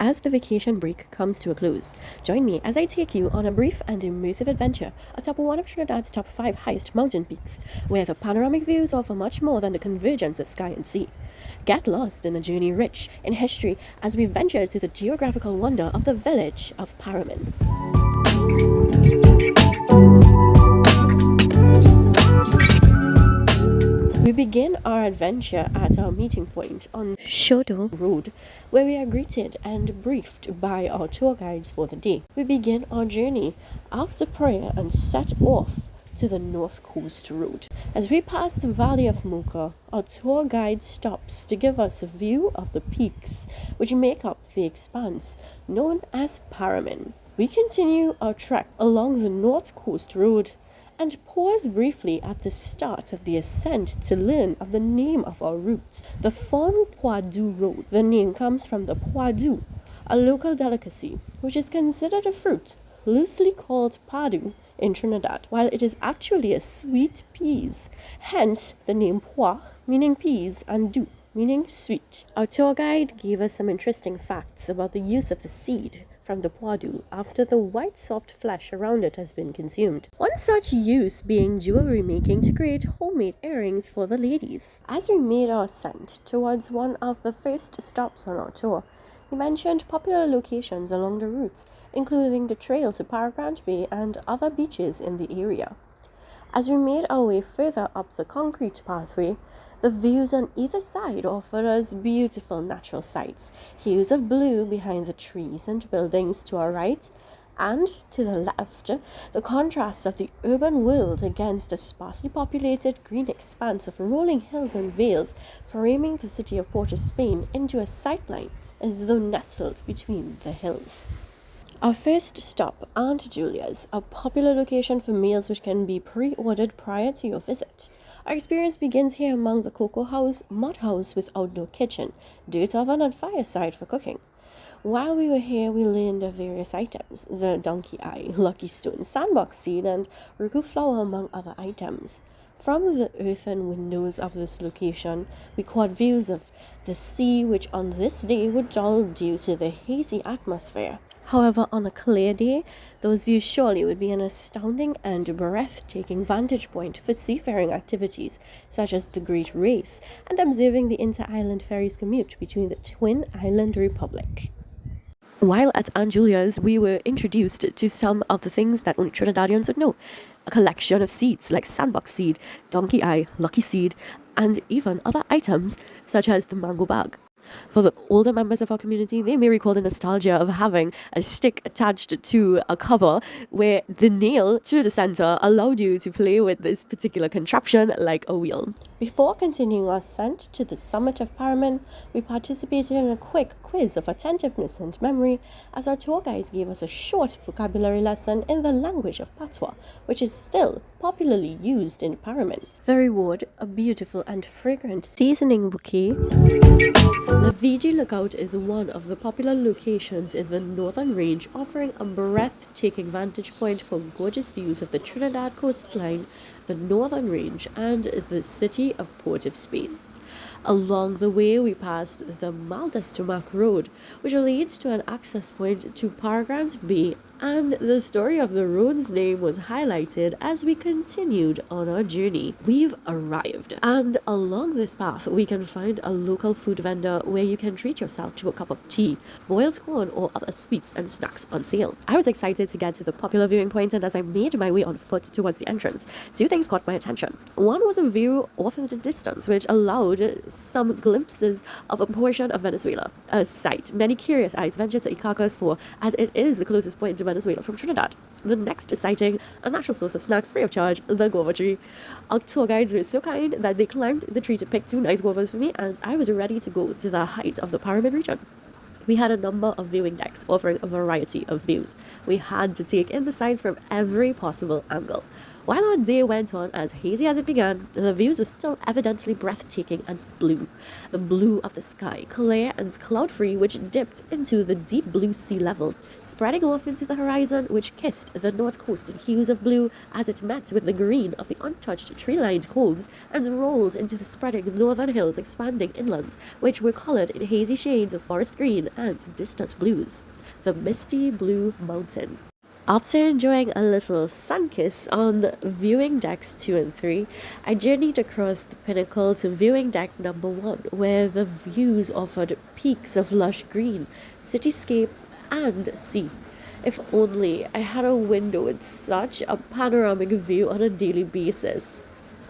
As the vacation break comes to a close, join me as I take you on a brief and immersive adventure atop one of Trinidad's top 5 highest mountain peaks, where the panoramic views offer much more than the convergence of sky and sea. Get lost in a journey rich in history as we venture to the geographical wonder of the village of Paramin. We begin our adventure at our meeting point on Shoto Road, where we are greeted and briefed by our tour guides for the day. We begin our journey after prayer and set off to the North Coast Road. As we pass the Valley of Mocha, our tour guide stops to give us a view of the peaks which make up the expanse known as Paramin. We continue our trek along the North Coast Road and pause briefly at the start of the ascent to learn of the name of our routes, the Fon Poidu Road. The name comes from the poidu, a local delicacy which is considered a fruit, loosely called padu in Trinidad, while it is actually a sweet peas, hence the name pois, meaning peas, and du, meaning sweet. Our tour guide gave us some interesting facts about the use of the seed from the poidu after the white soft flesh around it has been consumed. One such use being jewelry making to create homemade earrings for the ladies. As we made our ascent towards one of the first stops on our tour, he mentioned popular locations along the routes, including the trail to Paragrant Bay and other beaches in the area. As we made our way further up the concrete pathway, the views on either side offered us beautiful natural sights, hues of blue behind the trees and buildings to our right, and to the left, the contrast of the urban world against the sparsely populated green expanse of rolling hills and vales, framing the city of Port of Spain into a sightline as though nestled between the hills. Our first stop, Aunt Julia's, a popular location for meals which can be pre-ordered prior to your visit. Our experience begins here among the cocoa house, mud house with outdoor kitchen, dirt oven and fireside for cooking. While we were here, we learned of various items, the donkey eye, lucky stone, sandbox seed and ruku flower among other items. From the earthen windows of this location, we caught views of the sea, which on this day were dull due to the hazy atmosphere. However, on a clear day, those views surely would be an astounding and breathtaking vantage point for seafaring activities, such as the Great Race and observing the inter-island ferries commute between the twin island republic. While at Aunt Julia's, we were introduced to some of the things that only Trinidadians would know. A collection of seeds like sandbox seed, donkey eye, lucky seed, and even other items such as the mango bag. For the older members of our community, they may recall the nostalgia of having a stick attached to a cover where the nail to the center allowed you to play with this particular contraption like a wheel. Before continuing our ascent to the summit of Paramin, we participated in a quick quiz of attentiveness and memory as our tour guides gave us a short vocabulary lesson in the language of Patois, which is still popularly used in Paramin. The reward, a beautiful and fragrant seasoning bouquet. The VG Lookout is one of the popular locations in the northern range, offering a breathtaking vantage point for gorgeous views of the Trinidad coastline, the northern range, and the city of Port of Spain. Along the way, we passed the Maldestomac Road, which leads to an access point to Paragrant Bay, and the story of the road's name was highlighted as we continued on our journey. We've arrived, and along this path, we can find a local food vendor where you can treat yourself to a cup of tea, boiled corn, or other sweets and snacks on sale. I was excited to get to the popular viewing point, and as I made my way on foot towards the entrance, two things caught my attention. One was a view off in the distance, which allowed some glimpses of a portion of Venezuela, a sight many curious eyes venture to Icacos for, as it is the closest point to Venezuela from Trinidad. The next sighting, a natural source of snacks free of charge, the guava tree. Our tour guides were so kind that they climbed the tree to pick 2 nice guavas for me, and I was ready to go to the height of the Paramin region. We had a number of viewing decks offering a variety of views. We had to take in the sights from every possible angle. While our day went on as hazy as it began, the views were still evidently breathtaking and blue. The blue of the sky, clear and cloud-free, which dipped into the deep blue sea level, spreading off into the horizon, which kissed the north coast in hues of blue as it met with the green of the untouched tree-lined coves and rolled into the spreading northern hills expanding inland, which were colored in hazy shades of forest green and distant blues. The misty blue mountain. After enjoying a little sun-kiss on viewing decks 2 and 3, I journeyed across the pinnacle to viewing deck number 1, where the views offered peaks of lush green, cityscape, and sea. If only I had a window with such a panoramic view on a daily basis.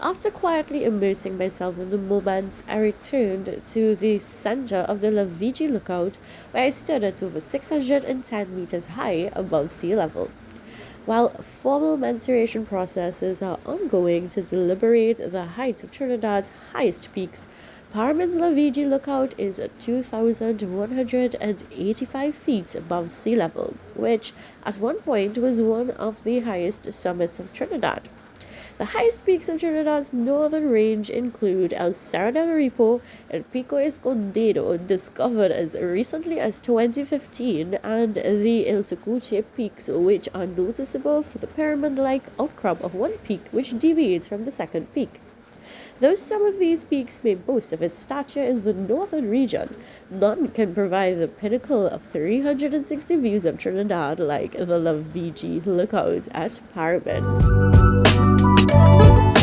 After quietly immersing myself in the moment, I returned to the center of the Laviji lookout, where I stood at over 610 meters high above sea level. While formal mensuration processes are ongoing to deliberate the heights of Trinidad's highest peaks, Paramin's Laviji lookout is 2,185 feet above sea level, which at one point was one of the highest summits of Trinidad. The highest peaks of Trinidad's northern range include El Cerro del Ripo and Pico Escondido, discovered as recently as 2015, and the El Tucuche peaks, which are noticeable for the pyramid-like outcrop of one peak which deviates from the second peak. Though some of these peaks may boast of its stature in the northern region, none can provide the pinnacle of 360 views of Trinidad like the Laviji lookout at Paramin.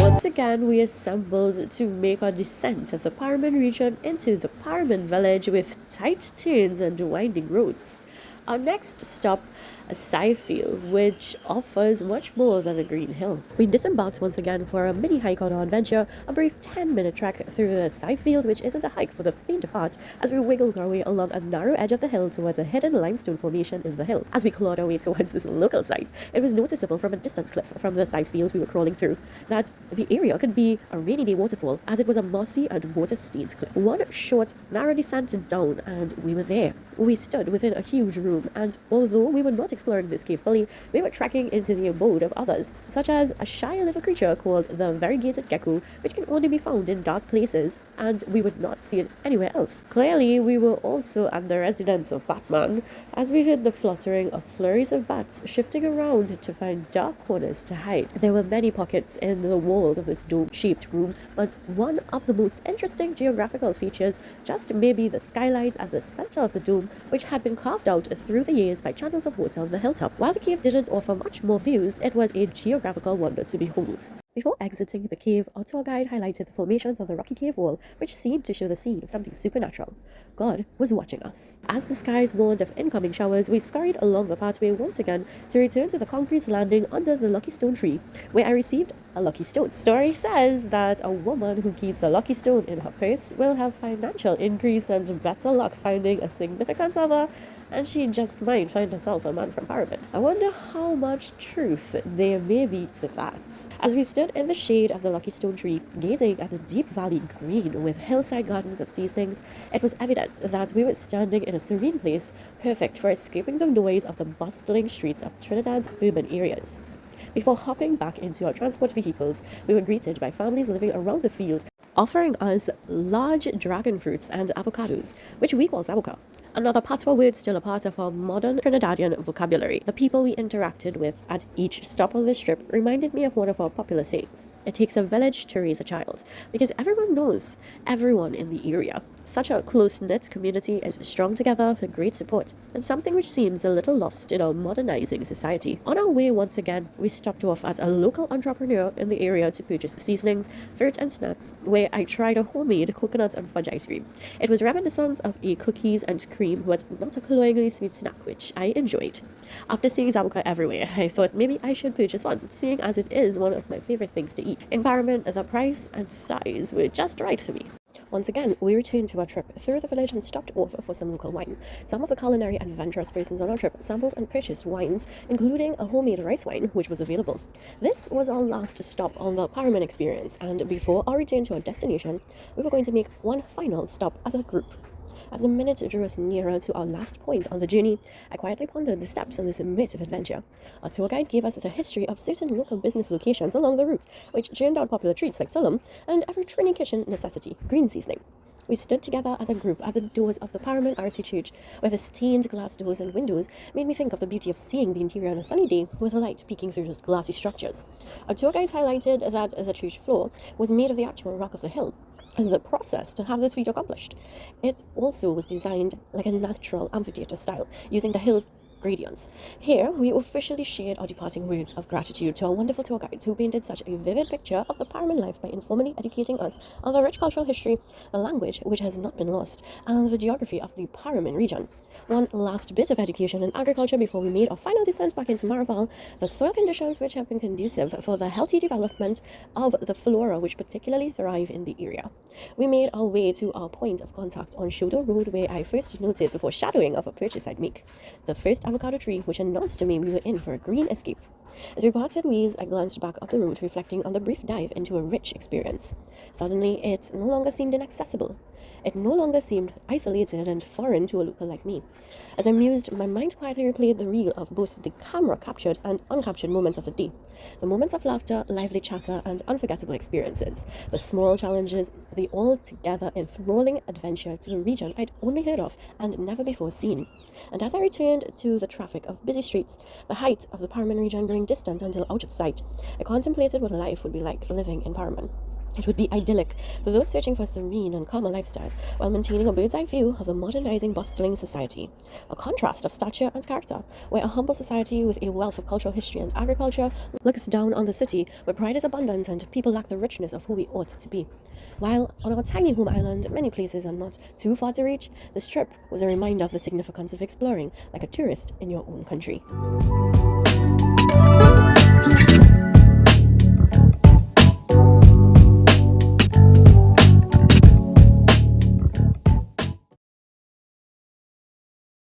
Once again, we assembled to make our descent of the Paramin region into the Paramin village with tight turns and winding roads. Our next stop, a side field, which offers much more than a green hill. We disembarked once again for a mini hike on our adventure, a brief 10-minute trek through the side field, which isn't a hike for the faint of heart, as we wiggled our way along a narrow edge of the hill towards a hidden limestone formation in the hill. As we clawed our way towards this local site, it was noticeable from a distant cliff from the side fields we were crawling through that the area could be a rainy day waterfall, as it was a mossy and water-stained cliff. One short, narrow descent down, and we were there. We stood within a huge room, and although we were not exploring this cave fully, we were trekking into the abode of others, such as a shy little creature called the variegated gecko, which can only be found in dark places, and we would not see it anywhere else. Clearly, we were also at the residence of Batman, as we heard the fluttering of flurries of bats shifting around to find dark corners to hide. There were many pockets in the walls of this dome-shaped room, but one of the most interesting geographical features just may be the skylight at the center of the dome, which had been carved out through the years by channels of water on the hilltop. While the cave didn't offer much more views, it was a geographical wonder to behold. Before exiting the cave, our tour guide highlighted the formations of the rocky cave wall, which seemed to show the scene of something supernatural. God was watching us. As the skies warned of incoming showers, we scurried along the pathway once again to return to the concrete landing under the lucky stone tree, where I received a lucky stone. Story says that a woman who keeps a lucky stone in her purse will have financial increase and better luck finding a significant other, and she just might find herself a man from Paramin. I wonder how much truth there may be to that. As we stood in the shade of the lucky stone tree, gazing at the deep valley green with hillside gardens of seasonings, it was evident that we were standing in a serene place, perfect for escaping the noise of the bustling streets of Trinidad's urban areas. Before hopping back into our transport vehicles, we were greeted by families living around the field, offering us large dragon fruits and avocados, which we call zabuka. Another patois word still a part of our modern Trinidadian vocabulary. The people we interacted with at each stop on this trip reminded me of one of our popular sayings. It takes a village to raise a child, because everyone knows everyone in the area. Such a close-knit community is strong together for great support, and something which seems a little lost in our modernizing society. On our way once again, we stopped off at a local entrepreneur in the area to purchase seasonings, fruit and snacks, where I tried a homemade coconut and fudge ice cream. It was reminiscent of a cookies and cream, but not a cloyingly sweet snack, which I enjoyed. After seeing zabuka everywhere, I thought maybe I should purchase one, seeing as it is one of my favorite things to eat. In Paramin, the price and size were just right for me. Once again, we returned to our trip through the village and stopped off for some local wine. Some of the culinary adventurous persons on our trip sampled and purchased wines, including a homemade rice wine, which was available. This was our last stop on the Paramin experience, and before our return to our destination, we were going to make one final stop as a group. As the minutes drew us nearer to our last point on the journey, I quietly pondered the steps on this immersive adventure. Our tour guide gave us the history of certain local business locations along the route, which churned out popular treats like tulum and every Trini kitchen necessity, green seasoning. We stood together as a group at the doors of the Paramin RC Church, where the stained glass doors and windows made me think of the beauty of seeing the interior on a sunny day with light peeking through those glassy structures. Our tour guides highlighted that the church floor was made of the actual rock of the hill, and the process to have this feat accomplished. It also was designed like a natural amphitheater style, using the hill's gradients. Here, we officially shared our departing words of gratitude to our wonderful tour guides who painted such a vivid picture of the Paramin life by informally educating us on the rich cultural history, the language which has not been lost, and the geography of the Paramin region. One last bit of education in agriculture before we made our final descent back into Maraval, the soil conditions which have been conducive for the healthy development of the flora which particularly thrive in the area. We made our way to our point of contact on Shodo Road, where I first noted the foreshadowing of a purchase I'd make. The first avocado tree which announced to me we were in for a green escape. As we parted ways, I glanced back up the road, reflecting on the brief dive into a rich experience. Suddenly, it no longer seemed inaccessible. It no longer seemed isolated and foreign to a local like me. As I mused, my mind quietly replayed the reel of both the camera-captured and uncaptured moments of the day. The moments of laughter, lively chatter, and unforgettable experiences. The small challenges, the altogether enthralling adventure to a region I'd only heard of and never before seen. And as I returned to the traffic of busy streets, the height of the Paramin region growing distant until out of sight, I contemplated what life would be like living in Paramin. It would be idyllic for those searching for a serene and calmer lifestyle while maintaining a bird's-eye view of the modernizing, bustling society. A contrast of stature and character, where a humble society with a wealth of cultural history and agriculture looks down on the city where pride is abundant and people lack the richness of who we ought to be. While on our tiny home island, many places are not too far to reach, this trip was a reminder of the significance of exploring like a tourist in your own country.